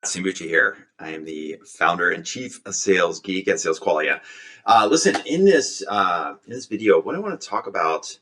Simucci here. I am the founder and chief of sales geek at Sales Qualia. Listen, in this video, what I want to talk about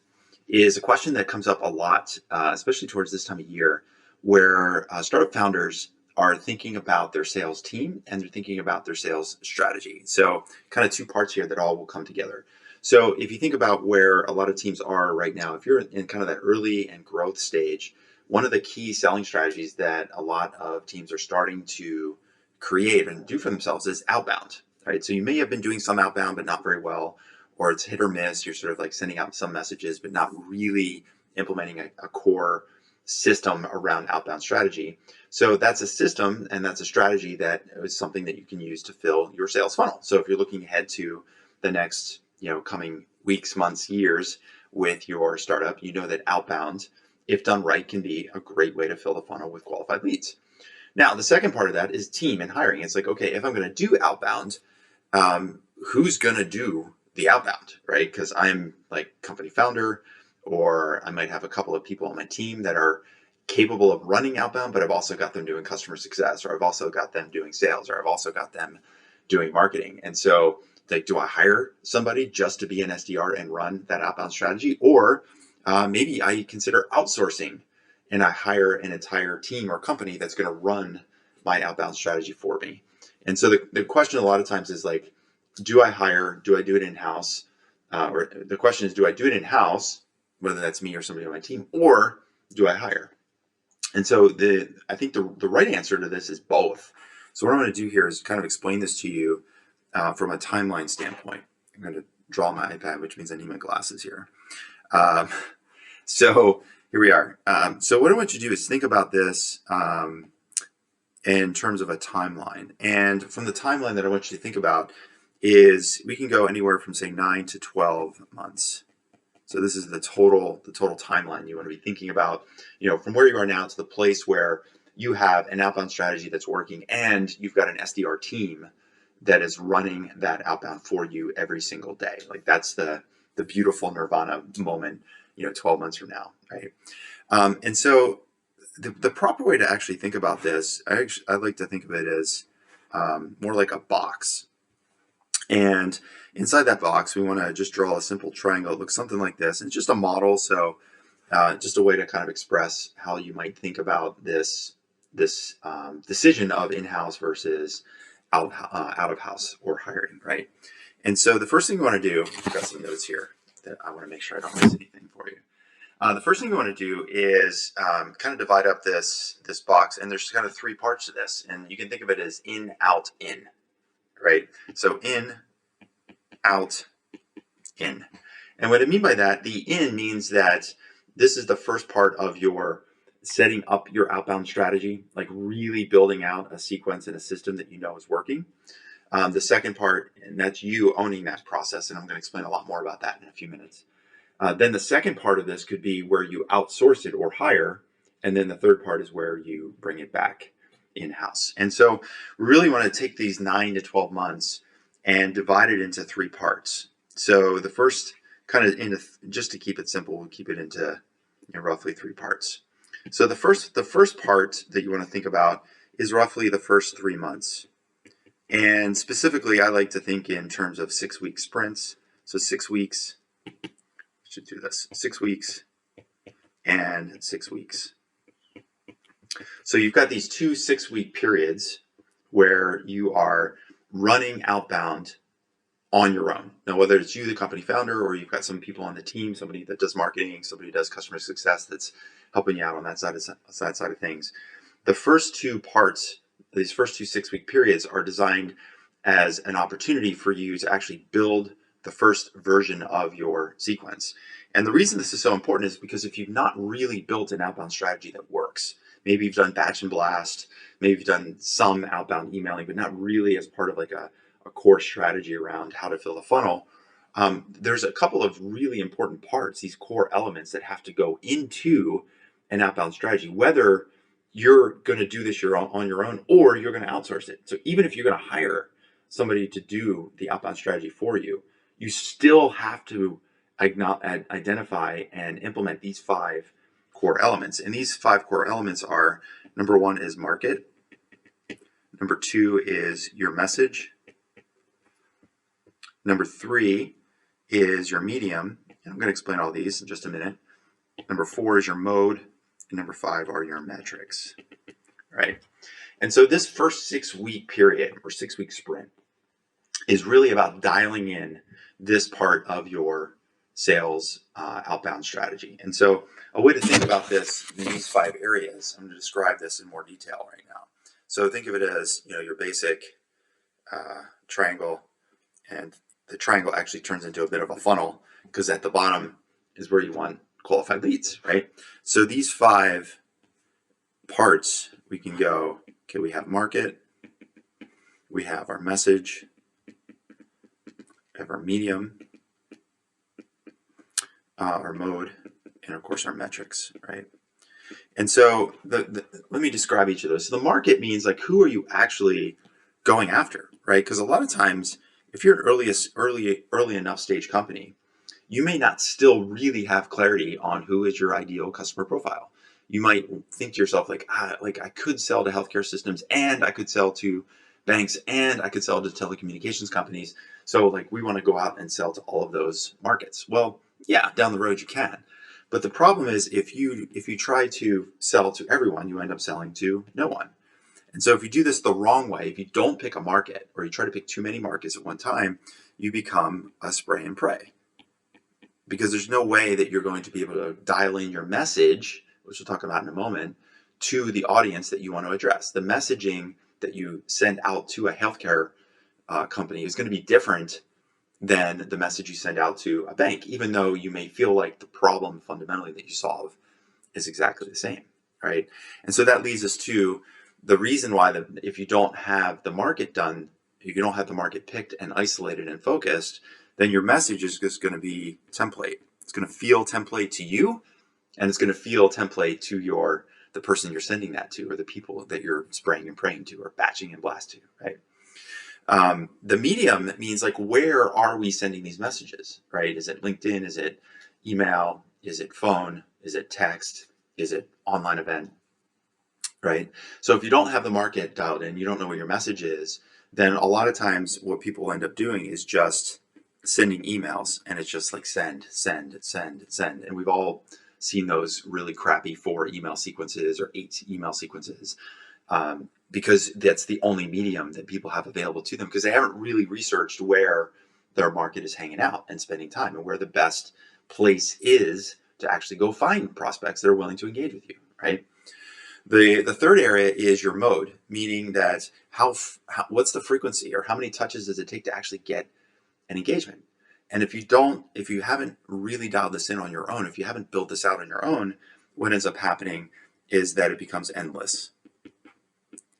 is a question that comes up a lot, especially towards this time of year, where startup founders are thinking about their sales team and they're thinking about their sales strategy. So, kind of two parts here that all will come together. So, if you think about where a lot of teams are right now, if you're in kind of that early and growth stage, one of the key selling strategies that a lot of teams are starting to create and do for themselves is outbound, right? So you may have been doing some outbound, but not very well, or it's hit or miss. You're sort of like sending out some messages, but not really implementing a core system around outbound strategy. So that's a system and that's a strategy that is something that you can use to fill your sales funnel. So if you're looking ahead to the next, coming weeks, months, years with your startup, you know that outbound, if done right, can be a great way to fill the funnel with qualified leads. Now, the second part of that is team and hiring. It's like, okay, if I'm going to do outbound, who's going to do the outbound, right? Because I'm like company founder, or I might have a couple of people on my team that are capable of running outbound, but I've also got them doing customer success, or I've also got them doing sales, or I've also got them doing marketing. And so, like, do I hire somebody just to be an SDR and run that outbound strategy? Or maybe I consider outsourcing and I hire an entire team or company that's going to run my outbound strategy for me. And so the question a lot of times is like, do I hire? Do I do it in-house? Or the question is, do I do it in-house, whether that's me or somebody on my team, or do I hire? And so I think the right answer to this is both. So what I'm going to do here is kind of explain this to you from a timeline standpoint. I'm going to draw my iPad, which means I need my glasses here. So here we are. So what I want you to do is think about this in terms of a timeline. And from the timeline that I want you to think about is we can go anywhere from, say, 9 to 12 months. So this is the total timeline you want to be thinking about, from where you are now to the place where you have an outbound strategy that's working and you've got an SDR team that is running that outbound for you every single day. Like, that's the beautiful nirvana moment, 12 months from now, right? And so the proper way to actually think about this, I like to think of it as more like a box. And inside that box, we want to just draw a simple triangle. It looks something like this. And it's just a model, so just a way to kind of express how you might think about this decision of in-house versus out of house or hiring, right? And so the first thing you want to do, I've got some notes here that I want to make sure I don't miss anything for you. The first thing you want to do is kind of divide up this box, and there's kind of three parts to this, and you can think of it as in, out, in, right? So in, out, in. And what I mean by that, the in means that this is the first part of your setting up your outbound strategy, like really building out a sequence and a system that you know is working. The second part, and that's you owning that process, and I'm going to explain a lot more about that in a few minutes. Then the second part of this could be where you outsource it or hire, and then the third part is where you bring it back in-house. And so we really want to take these 9 to 12 months and divide it into three parts. So the first, kind of just to keep it simple, we'll keep it into roughly three parts. So the first part that you want to think about is roughly the first 3 months. And specifically, I like to think in terms of 6-week sprints. So 6 weeks, should do this, 6 weeks and 6 weeks. So you've got these two 6-week periods where you are running outbound on your own. Now, whether it's you, the company founder, or you've got some people on the team, somebody that does marketing, somebody who does customer success that's helping you out on that side of things. The first two parts, these first two 6-week periods, are designed as an opportunity for you to actually build the first version of your sequence. And the reason this is so important is because if you've not really built an outbound strategy that works, maybe you've done batch and blast, maybe you've done some outbound emailing, but not really as part of like a core strategy around how to fill the funnel, there's a couple of really important parts, these core elements that have to go into an outbound strategy, whether you're going to do this on your own or you're going to outsource it. So even if you're going to hire somebody to do the outbound strategy for you, you still have to identify and implement these 5 core elements. And these 5 core elements are, number 1 is market, Number 2 is your message. Number 3 is your medium. And I'm going to explain all these in just a minute. Number 4 is your mode. And number 5 are your metrics. Right? And so this first 6-week period or 6-week sprint is really about dialing in this part of your sales outbound strategy. And so a way to think about this in these 5 areas, I'm going to describe this in more detail right now. So think of it as, your basic triangle, and the triangle actually turns into a bit of a funnel because at the bottom is where you want qualified leads, right? So these 5 parts, we can go, okay, we have market, we have our message, we have our medium, our mode, and of course our metrics, right? And so let me describe each of those. So the market means like, who are you actually going after, right? Because a lot of times, if you're an early enough stage company, you may not still really have clarity on who is your ideal customer profile. You might think to yourself like I could sell to healthcare systems, and I could sell to banks, and I could sell to telecommunications companies. So like we want to go out and sell to all of those markets. Well, yeah, down the road you can. But the problem is if you try to sell to everyone, you end up selling to no one. And so if you do this the wrong way, if you don't pick a market or you try to pick too many markets at one time, you become a spray and pray. Because there's no way that you're going to be able to dial in your message, which we'll talk about in a moment, to the audience that you want to address. The messaging that you send out to a healthcare company is going to be different than the message you send out to a bank, even though you may feel like the problem fundamentally that you solve is exactly the same, right? And so that leads us to the reason why if you don't have the market done, if you don't have the market picked and isolated and focused, then your message is just going to be template. It's going to feel template to you, and it's going to feel template to the person you're sending that to, or the people that you're spraying and praying to, or batching and blast to, right? The medium means like, where are we sending these messages, right? Is it LinkedIn? Is it email? Is it phone? Is it text? Is it online event? Right? So if you don't have the market dialed in, you don't know what your message is, then a lot of times what people end up doing is just sending emails, and it's just like send. And we've all seen those really crappy 4 email sequences or 8 email sequences, because that's the only medium that people have available to them, because they haven't really researched where their market is hanging out and spending time, and where the best place is to actually go find prospects that are willing to engage with you, right? The third area is your mode, meaning that what's the frequency, or how many touches does it take to actually get an engagement? And if you haven't really dialed this in on your own, if you haven't built this out on your own, what ends up happening is that it becomes endless.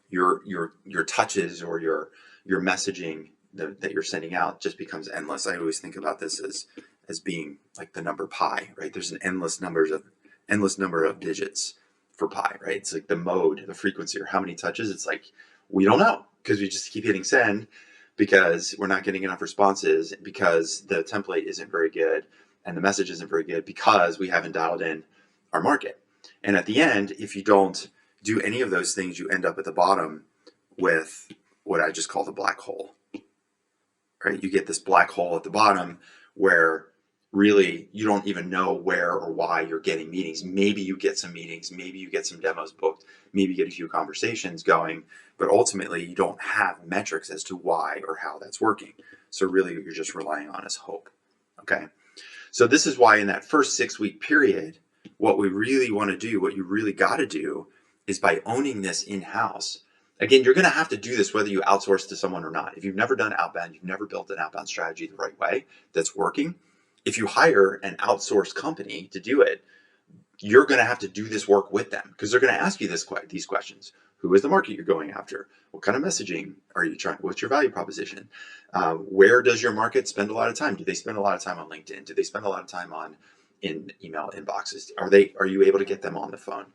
Your touches or your messaging that you're sending out just becomes endless. I always think about this as being like the number pi, right? There's an endless number of digits for pi, right? It's like the mode, the frequency, or how many touches. It's like, we don't know, because we just keep hitting send because we're not getting enough responses, because the template isn't very good and the message isn't very good, because we haven't dialed in our market. And at the end, if you don't do any of those things, you end up at the bottom with what I just call the black hole, right? You get this black hole at the bottom where really you don't even know where or why you're getting meetings. Maybe you get some meetings, maybe you get some demos booked, maybe you get a few conversations going, but ultimately you don't have metrics as to why or how that's working. So really you're just relying on is hope, okay? So this is why in that first 6-week period, what we really want to do, what you really got to do, is by owning this in-house. Again, you're going to have to do this whether you outsource to someone or not. If you've never done outbound, you've never built an outbound strategy the right way that's working, if you hire an outsourced company to do it, you're going to have to do this work with them, because they're going to ask you these questions. Who is the market you're going after? What kind of messaging are you trying? What's your value proposition? Where does your market spend a lot of time? Do they spend a lot of time on LinkedIn? Do they spend a lot of time in email inboxes? Are you able to get them on the phone?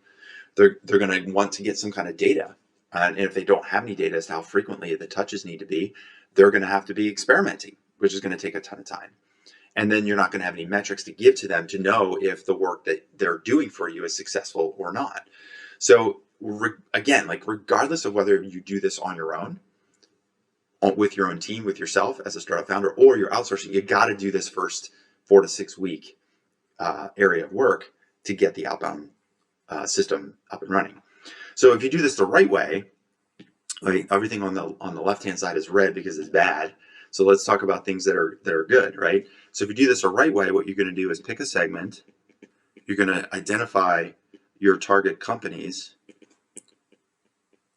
They're going to want to get some kind of data. And if they don't have any data as to how frequently the touches need to be, they're going to have to be experimenting, which is going to take a ton of time. And then you're not going to have any metrics to give to them to know if the work that they're doing for you is successful or not. So again, like regardless of whether you do this on your own, with your own team, with yourself as a startup founder, or you're outsourcing, you got to do this first 4 to 6 week area of work to get the outbound system up and running. So if you do this the right way, like everything on the left hand side is red because it's bad. So let's talk about things that are good, right? So if you do this the right way, what you're going to do is pick a segment. You're going to identify your target companies.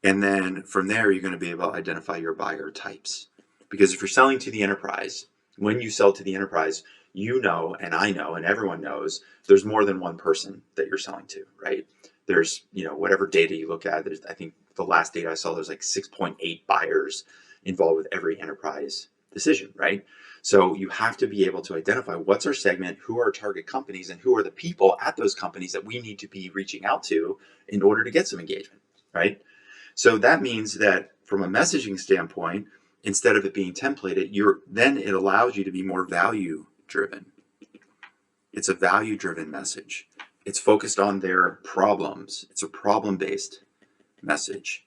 And then from there, you're going to be able to identify your buyer types. Because if you're selling to the enterprise, when you sell to the enterprise, you know, and I know, and everyone knows, there's more than one person that you're selling to, right? There's, whatever data you look at, I think the last data I saw, there's like 6.8 buyers involved with every enterprise decision, right? So you have to be able to identify what's our segment, who are our target companies, and who are the people at those companies that we need to be reaching out to in order to get some engagement, right? So that means that from a messaging standpoint, instead of it being templated, then it allows you to be more value driven. It's a value driven message. It's focused on their problems. It's a problem based message.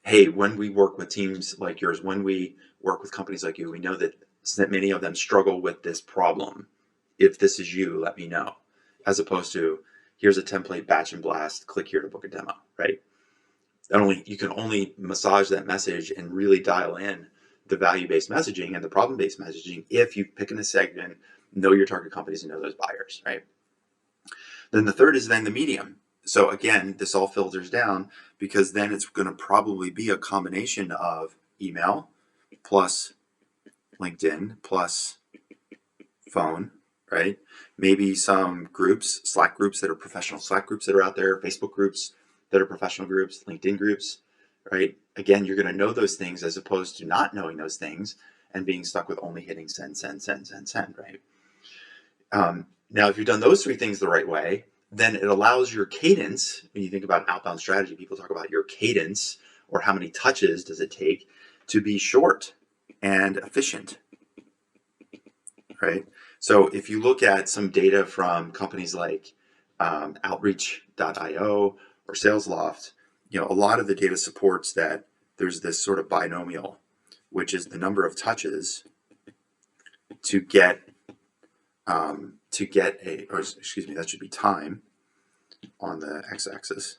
Hey, when we work with teams like yours, when we work with companies like you, we know that many of them struggle with this problem. If this is you, let me know. As opposed to, here's a template, batch and blast, click here to book a demo, right? You can only massage that message and really dial in the value-based messaging and the problem-based messaging if you pick in a segment, know your target companies, and know those buyers, right? Then the third is then the medium. So again, this all filters down because then it's going to probably be a combination of email plus LinkedIn plus phone, right? Maybe some groups, Slack groups that are professional Slack groups that are out there, Facebook groups that are professional groups, LinkedIn groups, right? Again, you're going to know those things as opposed to not knowing those things and being stuck with only hitting send, right? Now, if you've done those 3 things the right way, then it allows your cadence. When you think about outbound strategy, people talk about your cadence or how many touches does it take to be short and efficient, right? So if you look at some data from companies like Outreach.io or SalesLoft, a lot of the data supports that there's this sort of binomial, which is the number of touches to get that should be time on the x-axis,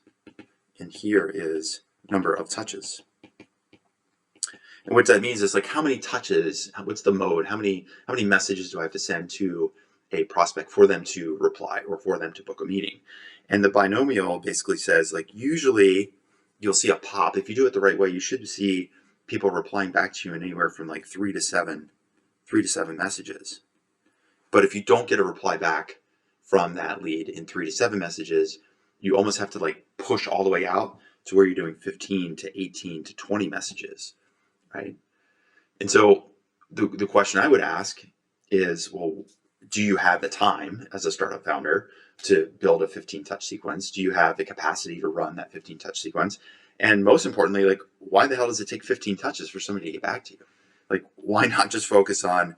and here is number of touches. And what that means is like how many touches, what's the mode, how many messages do I have to send to a prospect for them to reply or for them to book a meeting? And the binomial basically says like usually you'll see a pop. If you do it the right way, you should see people replying back to you in anywhere from like 3 to 7 messages. But if you don't get a reply back from that lead in 3 to 7 messages, you almost have to like push all the way out to where you're doing 15 to 18 to 20 messages, right? And so the question I would ask is, well, do you have the time as a startup founder to build a 15 touch sequence? Do you have the capacity to run that 15 touch sequence? And most importantly, like, why the hell does it take 15 touches for somebody to get back to you? Like, why not just focus on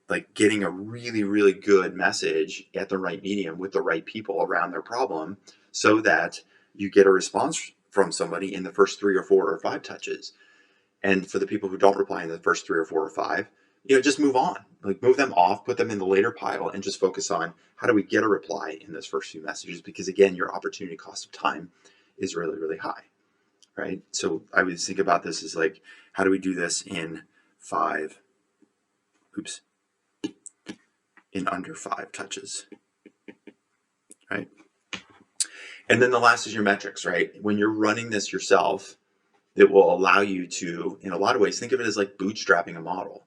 like getting a really, really good message at the right medium with the right people around their problem so that you get a response from somebody in the first 3 or 4 or 5 touches. And for the people who don't reply in the first 3 or 4 or 5, just move on, like move them off, put them in the later pile and just focus on how do we get a reply in those first few messages? Because again, your opportunity cost of time is really, really high, right? So I would think about this as like, how do we do this in under 5 touches, right? And then the last is your metrics, right? When you're running this yourself, it will allow you to, in a lot of ways, think of it as like bootstrapping a model,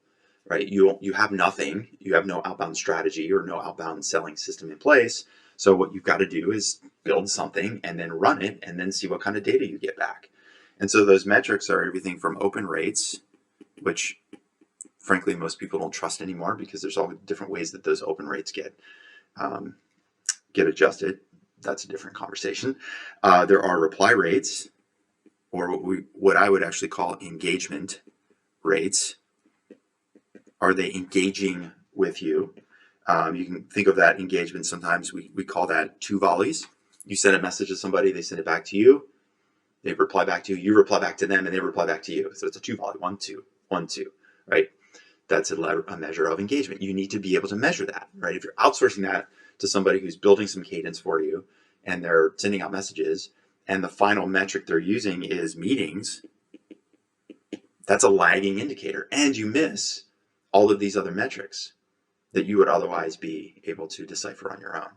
right? You have nothing, you have no outbound strategy or no outbound selling system in place. So what you've got to do is build something and then run it and then see what kind of data you get back. And so those metrics are everything from open rates, which frankly most people don't trust anymore because there's all different ways that those open rates get adjusted. That's a different conversation. There are reply rates, or what I would actually call engagement rates. Are they engaging with you? You can think of that engagement. Sometimes we call that 2 volleys. You send a message to somebody, they send it back to you, they reply back to you, you reply back to them, and they reply back to you. So it's a 2 volley, 1, 2, 1, 2, right? That's a measure of engagement. You need to be able to measure that, right? If you're outsourcing that to somebody who's building some cadence for you and they're sending out messages and the final metric they're using is meetings, that's a lagging indicator. And you miss all of these other metrics that you would otherwise be able to decipher on your own.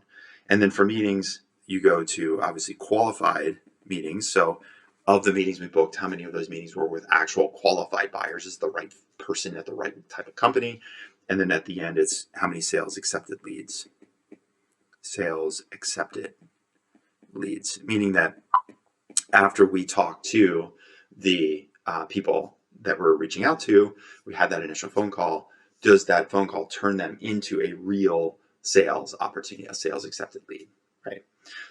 And then for meetings, you go to obviously qualified meetings. So of the meetings we booked, how many of those meetings were with actual qualified buyers? Is the right person at the right type of company? And then at the end, it's how many sales accepted leads. Sales accepted leads, meaning that after we talk to the people that we're reaching out to, we had that initial phone call. Does that phone call turn them into a real sales opportunity, a sales accepted lead, right?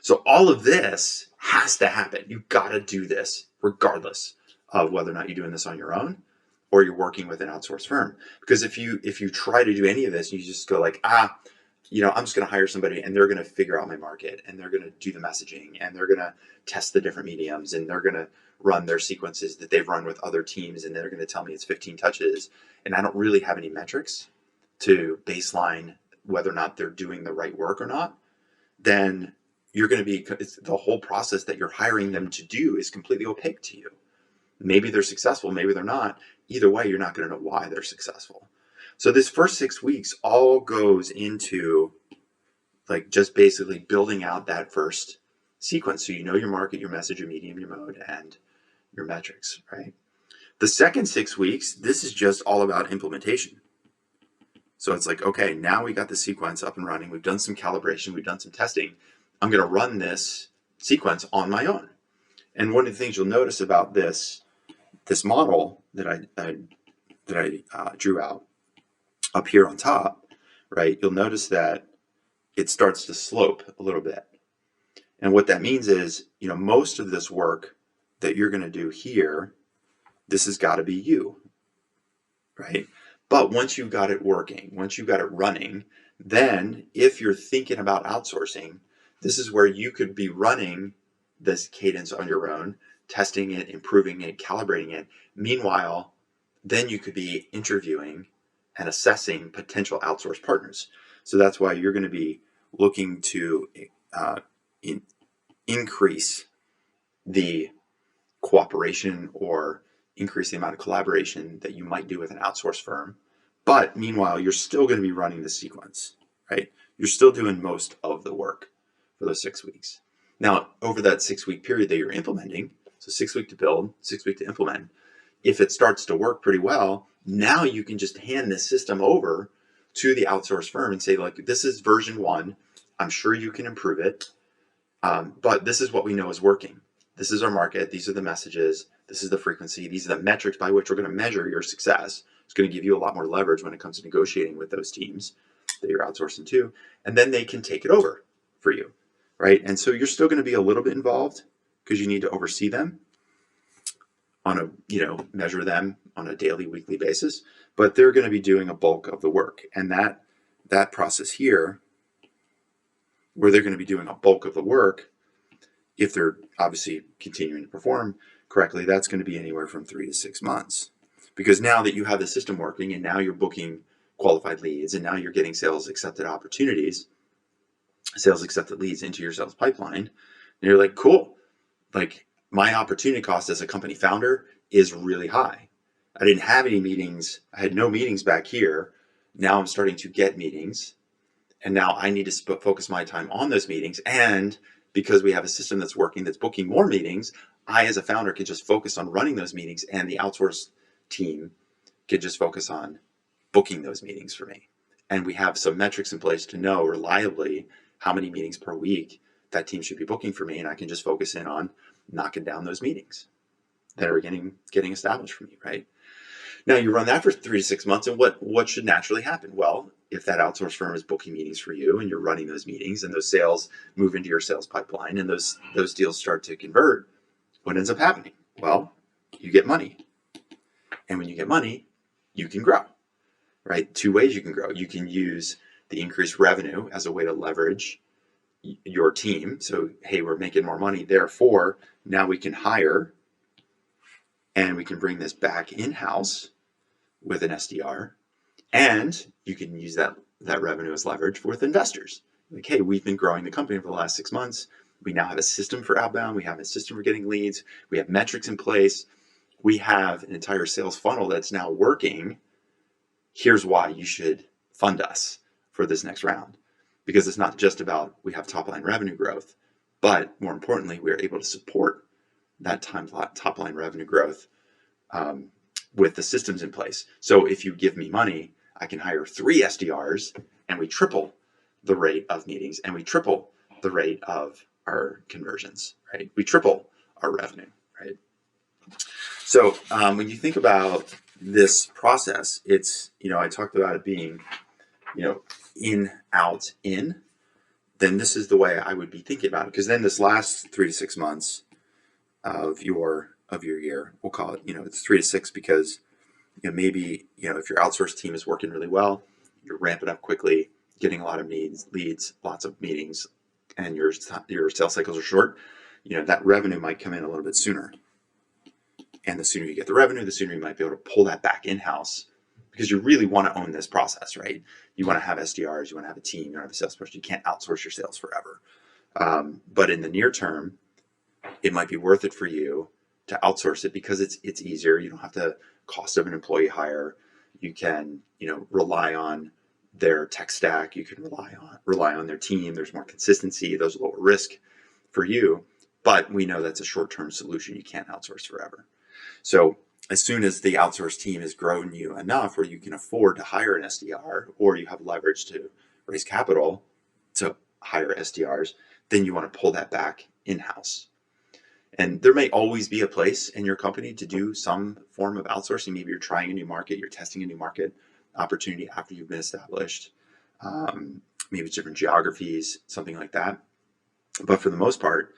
So all of this has to happen. You've got to do this regardless of whether or not you're doing this on your own or you're working with an outsourced firm. Because if you try to do any of this, you just go like, I'm just going to hire somebody and they're going to figure out my market and they're going to do the messaging and they're going to test the different mediums and they're going to run their sequences that they've run with other teams and they're going to tell me it's 15 touches. And I don't really have any metrics to baseline whether or not they're doing the right work or not, then you're going to be, the whole process that you're hiring them to do is completely opaque to you. Maybe they're successful, maybe they're not. Either way, you're not going to know why they're successful. So this first 6 weeks all goes into like just basically building out that first sequence. So you know your market, your message, your medium, your mode, and your metrics, right? The second 6 weeks, this is just all about implementation. So it's like, okay, now we got the sequence up and running. We've done some calibration. We've done some testing. I'm going to run this sequence on my own. And one of the things you'll notice about this model that I drew out up here on top, right? You'll notice that it starts to slope a little bit. And what that means is, most of this work that you're going to do here, this has got to be you, right? But once you've got it working, once you've got it running, then if you're thinking about outsourcing, this is where you could be running this cadence on your own, testing it, improving it, calibrating it. Meanwhile, then you could be interviewing and assessing potential outsourced partners. So that's why you're going to be looking to increase the cooperation or increase the amount of collaboration that you might do with an outsourced firm. But meanwhile, you're still going to be running the sequence, right? You're still doing most of the work for those 6 weeks. Now, over that 6 week period that you're implementing, so 6 weeks to build, 6 weeks to implement, if it starts to work pretty well, now you can just hand this system over to the outsourced firm and say, like, this is version 1. I'm sure you can improve it, but this is what we know is working. This is our market. These are the messages. This is the frequency. These are the metrics by which we're going to measure your success. It's going to give you a lot more leverage when it comes to negotiating with those teams that you're outsourcing to. And then they can take it over for you, right? And so you're still going to be a little bit involved because you need to oversee them on a, measure them on a daily, weekly basis, but they're going to be doing a bulk of the work. And that process here, where they're going to be doing a bulk of the work, if they're obviously continuing to perform correctly, that's going to be anywhere from 3 to 6 months. Because now that you have the system working and now you're booking qualified leads and now you're getting sales accepted leads into your sales pipeline, and you're like, cool, like my opportunity cost as a company founder is really high. I didn't have any meetings. I had no meetings back here. Now I'm starting to get meetings. And now I need to focus my time on those meetings. And because we have a system that's working, that's booking more meetings, I, as a founder, can just focus on running those meetings, and the outsourced team can just focus on booking those meetings for me. And we have some metrics in place to know reliably how many meetings per week that team should be booking for me, and I can just focus in on knocking down those meetings that are getting established for me, right? Now you run that for 3 to 6 months, and what should naturally happen? Well, if that outsourced firm is booking meetings for you and you're running those meetings and those sales move into your sales pipeline and those deals start to convert, what ends up happening? Well, you get money. And when you get money, you can grow, right? 2 ways you can grow. You can use the increased revenue as a way to leverage your team. So, hey, we're making more money. Therefore, now we can hire and we can bring this back in-house with an SDR. And you can use that revenue as leverage with investors. Like, hey, we've been growing the company for the last 6 months. We now have a system for outbound. We have a system for getting leads. We have metrics in place. We have an entire sales funnel that's now working. Here's why you should fund us for this next round. Because it's not just about we have top line revenue growth, but more importantly, we're able to support that top line revenue growth with the systems in place. So if you give me money, I can hire 3 SDRs and we triple the rate of meetings and we triple the rate of our conversions, right? We triple our revenue, right? So when you think about this process, it's, I talked about it being, in, out, in, then this is the way I would be thinking about it. Because then this last 3 to 6 months of your year, we'll call it, it's 3 to 6 because maybe, if your outsourced team is working really well, you're ramping up quickly, getting a lot of leads, lots of meetings, and your sales cycles are short, that revenue might come in a little bit sooner. And the sooner you get the revenue, the sooner you might be able to pull that back in-house because you really want to own this process, right? You want to have SDRs, you want to have a team, you want to have a salesperson. You can't outsource your sales forever. But in the near term, it might be worth it for you to outsource it because it's easier. You don't have the cost of an employee hire. You can, rely on their tech stack. You can rely on their team. There's more consistency. There's lower risk for you. But we know that's a short-term solution. You can't outsource forever. So as soon as the outsourced team has grown you enough where you can afford to hire an SDR or you have leverage to raise capital to hire SDRs, then you want to pull that back in-house. And there may always be a place in your company to do some form of outsourcing. Maybe you're trying a new market, you're testing a new market opportunity after you've been established. Maybe it's different geographies, something like that. But for the most part,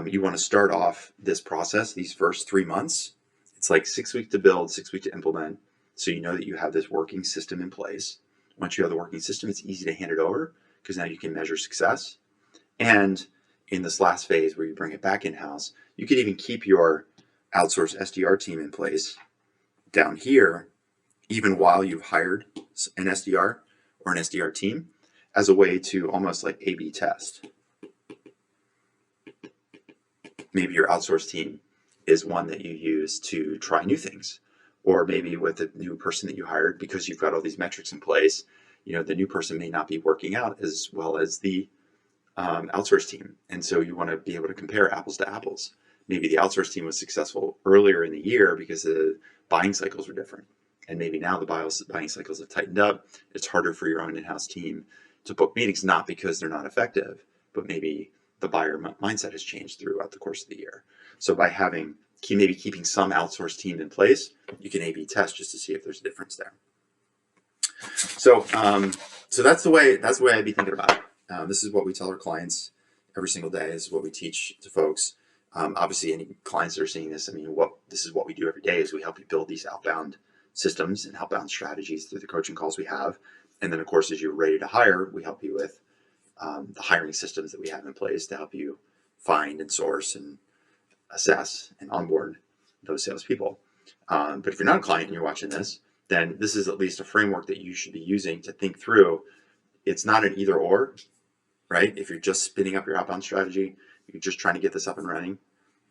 you want to start off this process, these first 3 months. It's like 6 weeks to build, 6 weeks to implement. So you know that you have this working system in place. Once you have the working system, it's easy to hand it over because now you can measure success. And in this last phase where you bring it back in-house, you could even keep your outsourced SDR team in place down here, even while you've hired an SDR or an SDR team as a way to almost like A/B test. Maybe your outsourced team is one that you use to try new things. Or maybe with a new person that you hired, because you've got all these metrics in place, the new person may not be working out as well as the outsourced team. And so you want to be able to compare apples to apples. Maybe the outsourced team was successful earlier in the year because the buying cycles were different. And maybe now the buying cycles have tightened up. It's harder for your own in-house team to book meetings, not because they're not effective, but maybe the buyer mindset has changed throughout the course of the year. So by keeping some outsourced team in place, you can A/B test just to see if there's a difference there. So that's the way I'd be thinking about it. This is what we tell our clients every single day. This is what we teach to folks. Obviously, any clients that are seeing this, this is what we do every day is we help you build these outbound systems and outbound strategies through the coaching calls we have. And then, of course, as you're ready to hire, we help you with the hiring systems that we have in place to help you find and source and assess and onboard those salespeople. But if you're not a client and you're watching this, then this is at least a framework that you should be using to think through. It's not an either or, right? If you're just spinning up your outbound strategy, you're just trying to get this up and running,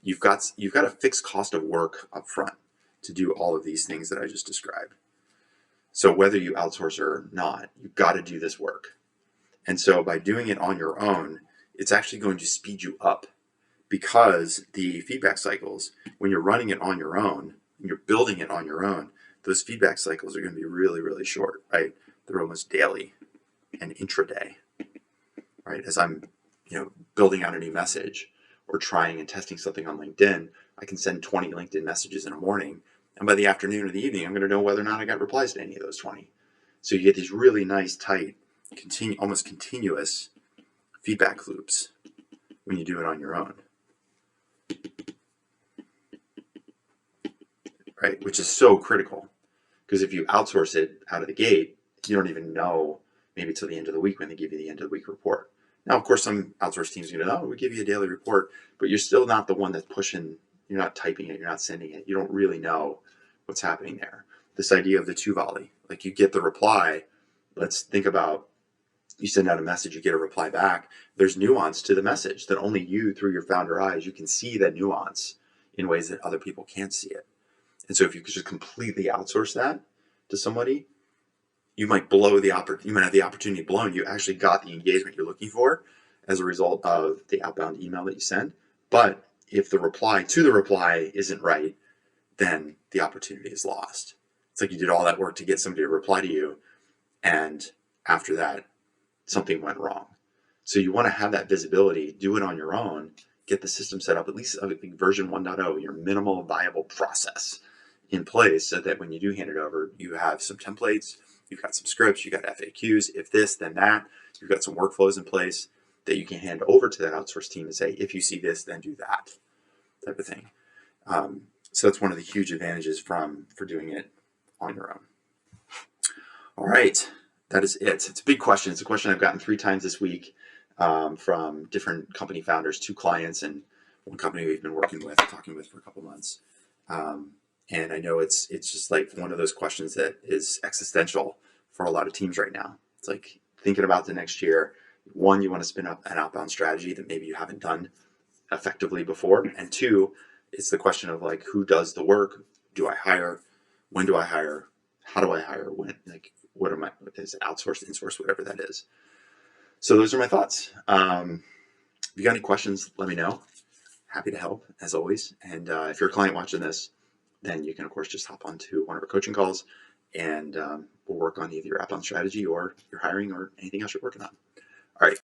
you've got a fixed cost of work up front to do all of these things that I just described. So whether you outsource or not, you've got to do this work. And so by doing it on your own, it's actually going to speed you up because the feedback cycles, when you're running it on your own, when you're building it on your own, those feedback cycles are going to be really, really short, right? They're almost daily and intraday, right? As I'm, building out a new message or trying and testing something on LinkedIn, I can send 20 LinkedIn messages in the morning. And by the afternoon or the evening, I'm going to know whether or not I got replies to any of those 20. So you get these really nice, tight, almost continuous feedback loops when you do it on your own. Right? Which is so critical. Because if you outsource it out of the gate, you don't even know maybe till the end of the week when they give you the end of the week report. Now, of course, some outsourced teams are going to, oh, we give you a daily report, but you're still not the one that's pushing, you're not typing it, you're not sending it. You don't really know what's happening there. This idea of the two volley, like you get the reply, let's think about you send out a message, you get a reply back. There's nuance to the message that only you, through your founder eyes, you can see that nuance in ways that other people can't see it. And so if you could just completely outsource that to somebody, you might you might have the opportunity blown. You actually got the engagement you're looking for as a result of the outbound email that you send. But if the reply to the reply isn't right, then the opportunity is lost. It's like you did all that work to get somebody to reply to you, and after that, something went wrong. So you want to have that visibility, do it on your own, get the system set up, at least version 1.0, your minimal viable process in place so that when you do hand it over, you have some templates, you've got some scripts, you've got FAQs, if this, then that, you've got some workflows in place that you can hand over to that outsourced team and say, if you see this, then do that type of thing. So that's one of the huge advantages for doing it on your own. All right, that is it. It's a big question. It's a question I've gotten 3 times this week from different company founders, 2 clients, and one company we've been talking with for a couple months. And I know it's just like one of those questions that is existential for a lot of teams right now. It's like thinking about the next year. 1, you want to spin up an outbound strategy that maybe you haven't done effectively before. And 2, it's the question of like, who does the work? Do I hire? When do I hire? How do I hire? When? Like, what am I? Is it outsourced, insourced, whatever that is? So those are my thoughts. If you got any questions, let me know. Happy to help as always. And if you're a client watching this, then you can of course just hop onto one of our coaching calls, and we'll work on either your outbound strategy or your hiring or anything else you're working on. All right.